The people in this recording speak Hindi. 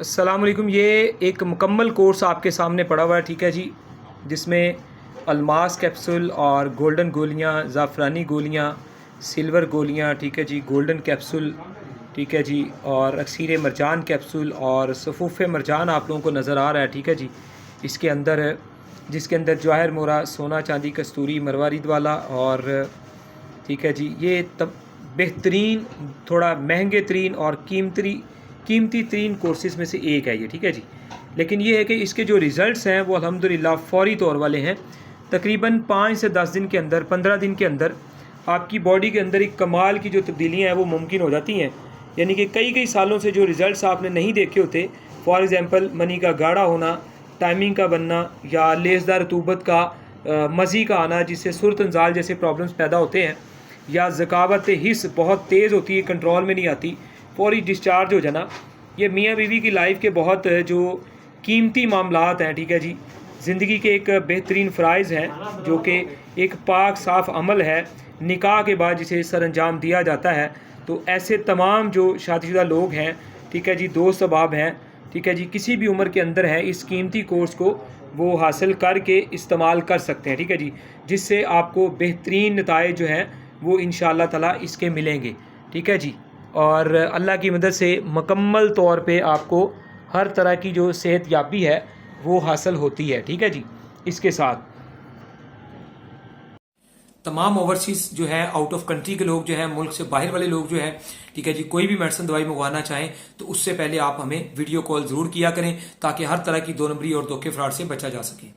अस्सलामुअलैकुम। ये एक मुकम्मल कोर्स आपके सामने पड़ा हुआ है, ठीक है जी, जिसमें अलमास कैप्सूल और गोल्डन गोलियां, ज़ाफ़रानी गोलियां, सिल्वर गोलियां, ठीक है जी, गोल्डन कैप्सूल, ठीक है जी, और अक्सीर मरजान कैप्सूल और सफ़ूफ़ मरजान आप लोगों को नज़र आ रहा है, ठीक है जी। इसके अंदर जिसके अंदर जवाहर मोरा, सोना चांदी कस्तूरी मरवारिद वाला, और ठीक है जी, ये तब बेहतरीन, थोड़ा महंगे तरीन और कीमती तरीन कोर्सेज़ में से एक है ये, ठीक है जी। लेकिन ये है कि इसके जो रिज़ल्ट्स हैं वो अल्हम्दुलिल्लाह फ़ौरी तौर वाले हैं। तकरीबन 5 से 10 दिन के अंदर, 15 दिन के अंदर आपकी बॉडी के अंदर एक कमाल की जो तब्दीलियाँ हैं वो मुमकिन हो जाती हैं। यानी कि कई सालों से जो रिज़ल्ट्स आपने नहीं देखे होते, फॉर एग्ज़ाम्पल मनी का गाढ़ा होना, टाइमिंग का बनना, या लेसदार रतूबत का मज़ी का आना जिससे सुरत अंजाल जैसे प्रॉब्लम्स पैदा होते हैं, या ज़कावत हिस्स बहुत तेज़ होती है, कंट्रोल में नहीं आती, फौरी डिस्चार्ज हो जाना, ये मियाँ बीवी की लाइफ के बहुत जो कीमती मामलात हैं, ठीक है जी, ज़िंदगी के एक बेहतरीन फ़राइज़ हैं जो कि एक पाक साफ़ अमल है निकाह के बाद जिसे सर अंजाम दिया जाता है। तो ऐसे तमाम जो शादीशुदा लोग हैं, ठीक है जी, दोस्त अहबाब हैं, ठीक है जी, किसी भी उम्र के अंदर हैं, इस कीमती कोर्स को वो हासिल करके इस्तेमाल कर सकते हैं, ठीक है जी, जिससे आपको बेहतरीन नताइज जो हैं वो इंशाअल्लाह ताला इसके मिलेंगे, ठीक है जी। और अल्लाह की मदद से मुकम्मल तौर पे आपको हर तरह की जो सेहत याबी है वो हासिल होती है, ठीक है जी। इसके साथ तमाम ओवरसीज़ जो है, आउट ऑफ कंट्री के लोग जो है, मुल्क से बाहर वाले लोग जो है, ठीक है जी, कोई भी मेडिसिन दवाई मंगवाना चाहें तो उससे पहले आप हमें वीडियो कॉल ज़रूर किया करें ताकि हर तरह की 2 नंबरी और धोखे फ्रॉड से बचा जा सके।